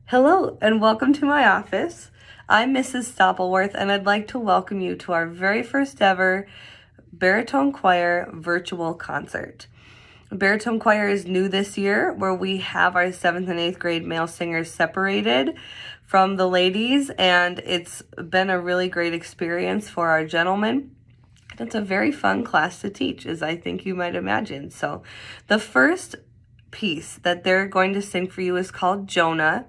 Hello and welcome to my office. I'm Mrs. Stoppleworth and I'd like to welcome you to our very first ever Baritone Choir virtual concert. Baritone Choir is new this year, where we have our 7th and 8th grade male singers separated from the ladies, and it's been a really great experience for our gentlemen. It's a very fun class to teach, as I think you might imagine. So the first piece that they're going to sing for you is called Jonah.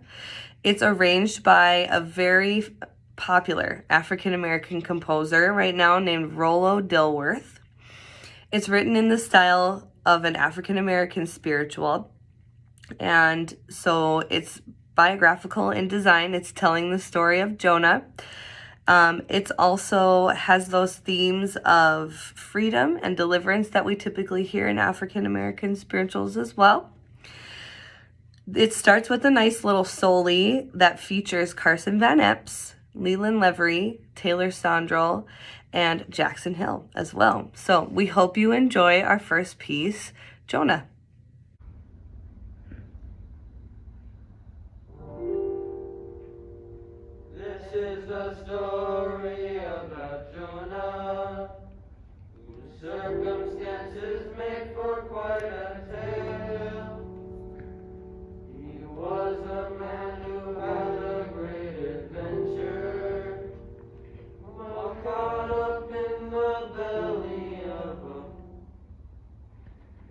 It's arranged by a very popular African-American composer right now named Rollo Dilworth. It's written in the style of an African-American spiritual, and so it's biographical in design. It's telling the story of Jonah. It also has those themes of freedom and deliverance that we typically hear in African-American spirituals as well. It starts with a nice little soli that features Carson Van Epps, Leland Levery, Taylor Sondrel, and Jackson Hill as well. So we hope you enjoy our first piece, Jonah. This is the story about Jonah, whose circumstances make for quite a tale. He was a man who had a great adventure, while caught up in the belly of a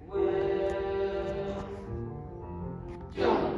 whale. Jonah!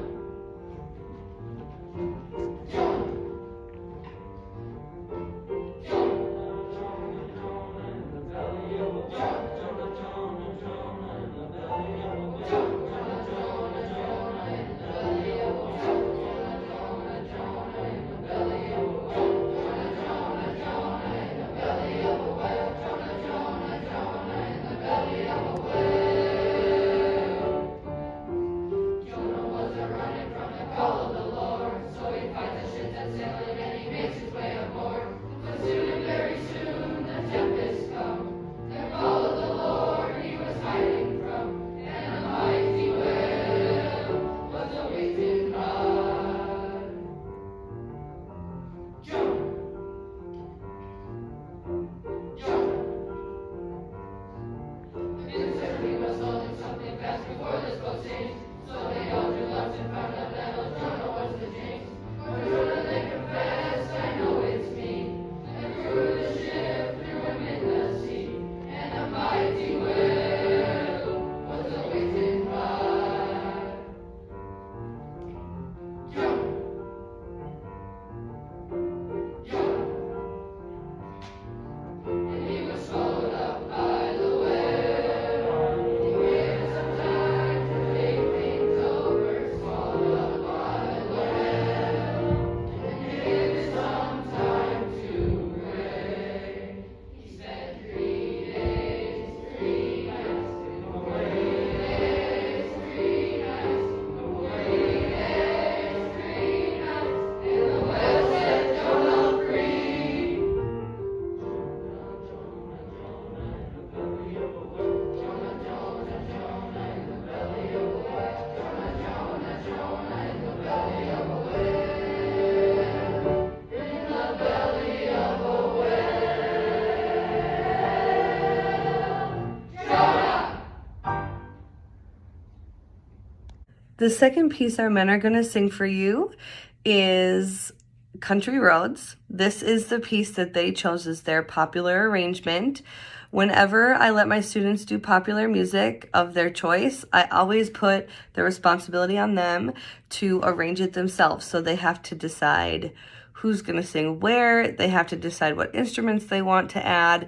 Jonah! The second piece our men are going to sing for you is Country Roads. This is the piece that they chose as their popular arrangement. Whenever I let my students do popular music of their choice, I always put the responsibility on them to arrange it themselves. So they have to decide who's going to sing where, they have to decide what instruments they want to add,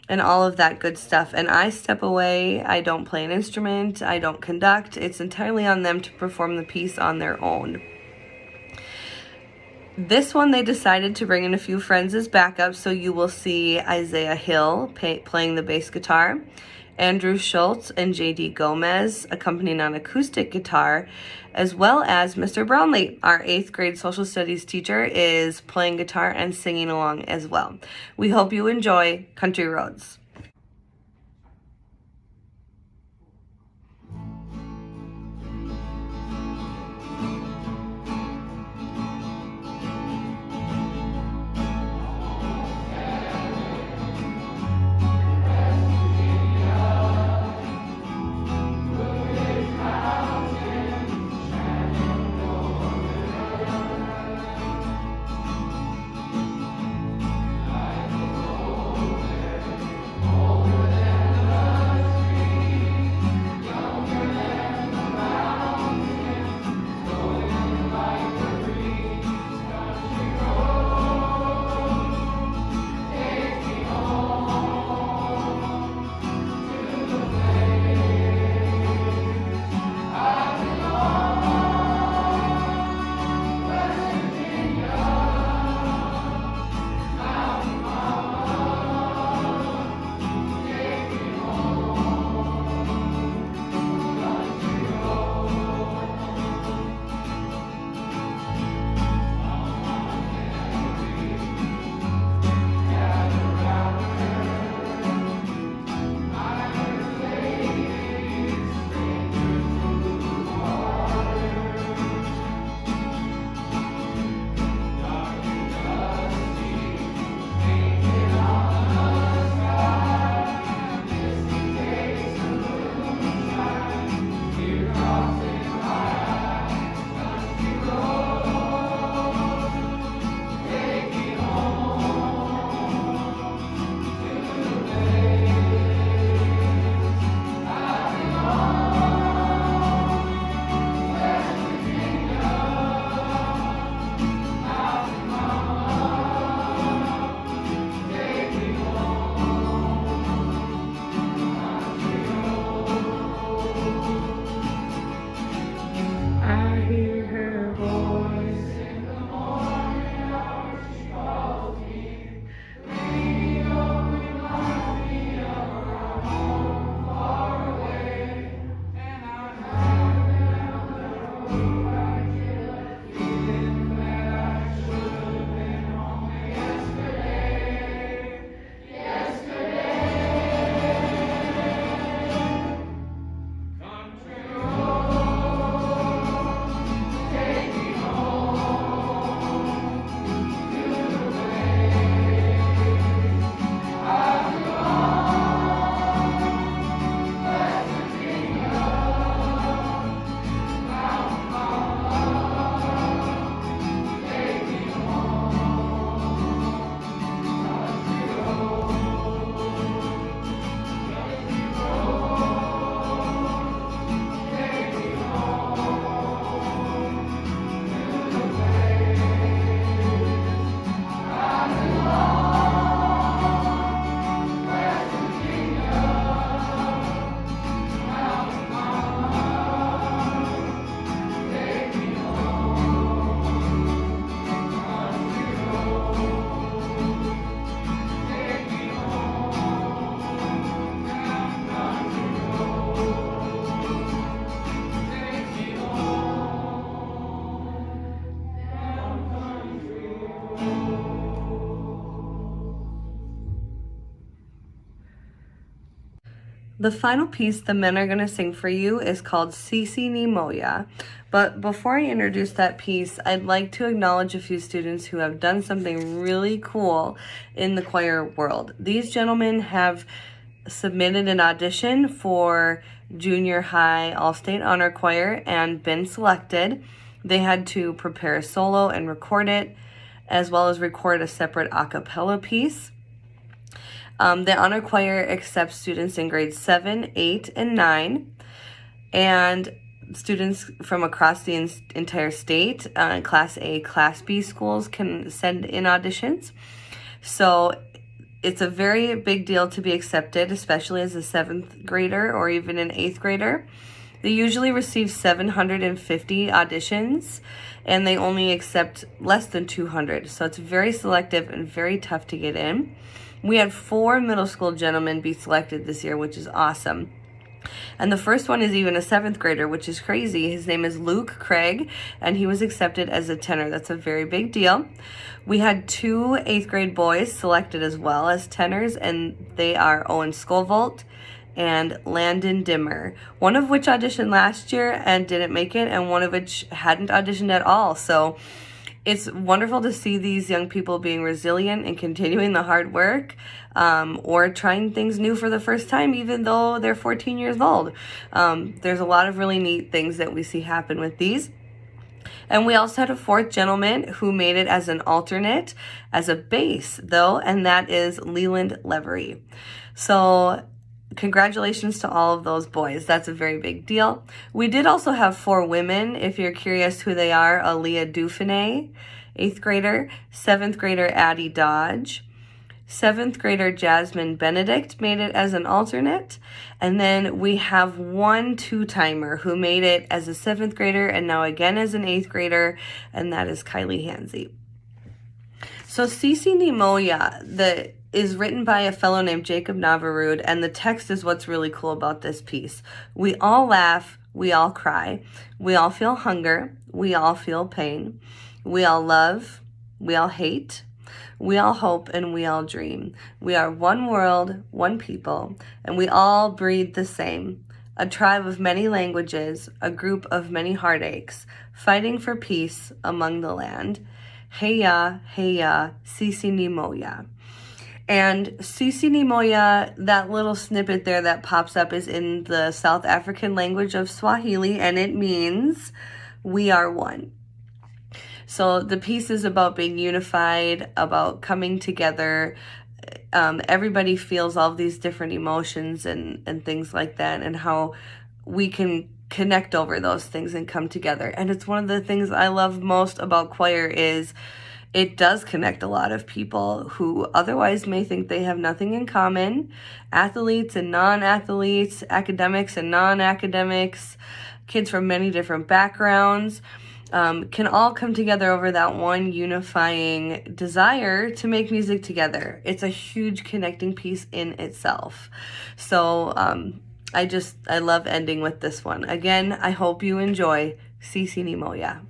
and all of that good stuff. And I step away. I don't play an instrument. I don't conduct. It's entirely on them to perform the piece on their own. This one, they decided to bring in a few friends as backup, so you will see Isaiah Hill playing the bass guitar, Andrew Schultz and J.D. Gomez accompanying on acoustic guitar, as well as Mr. Brownlee, our 8th grade social studies teacher, is playing guitar and singing along as well. We hope you enjoy Country Roads. The final piece the men are going to sing for you is called Sisi ni Moya. But before I introduce that piece, I'd like to acknowledge a few students who have done something really cool in the choir world. These gentlemen have submitted an audition for junior high all-state honor choir and been selected. They had to prepare a solo and record it, as well as record a separate a cappella piece. The honor choir accepts students in grades 7, 8, and 9, and students from across the entire state, Class A, Class B schools can send in auditions. So it's a very big deal to be accepted, especially as a 7th grader or even an 8th grader. They usually receive 750 auditions, and they only accept less than 200. So it's very selective and very tough to get in. We had 4 middle school gentlemen be selected this year, which is awesome. And the first one is even a 7th grader, which is crazy. His name is Luke Craig, and he was accepted as a tenor. That's a very big deal. We had 2 8th grade boys selected as well as tenors, and they are Owen Scovalt and Landon Dimmer, one of which auditioned last year and didn't make it, and one of which hadn't auditioned at all. So it's wonderful to see these young people being resilient and continuing the hard work, or trying things new for the first time, even though they're 14 years old. There's a lot of really neat things that we see happen with these. And we also had a 4th gentleman who made it as an alternate, as a bass, though, and that is Leland Levery. So congratulations to all of those boys. That's a very big deal. We did also have 4 women. If you're curious who they are, Aaliyah Dufresne, 8th grader, 7th grader Addie Dodge, 7th grader Jasmine Benedict made it as an alternate. And then we have 1 2-timer who made it as a 7th grader and now again as an 8th grader, and that is Kylie Hansey. So Sisi ni Moya, is written by a fellow named Jacob Navarud, and the text is what's really cool about this piece. We all laugh, we all cry, we all feel hunger, we all feel pain, we all love, we all hate, we all hope, and we all dream. We are one world, one people, and we all breathe the same. A tribe of many languages, a group of many heartaches, fighting for peace among the land. Heya, heya, Sisi ni Moya. And Sisi ni Moya, that little snippet there that pops up, is in the South African language of Swahili, and it means we are one. So the piece is about being unified, about coming together. Everybody feels all these different emotions and things like that, and how we can connect over those things and come together. And it's one of the things I love most about choir is it does connect a lot of people who otherwise may think they have nothing in common. Athletes and non-athletes, academics and non-academics, kids from many different backgrounds, can all come together over that one unifying desire to make music together. It's a huge connecting piece in itself. So I love ending with this one. Again, I hope you enjoy Sisi ni Moya.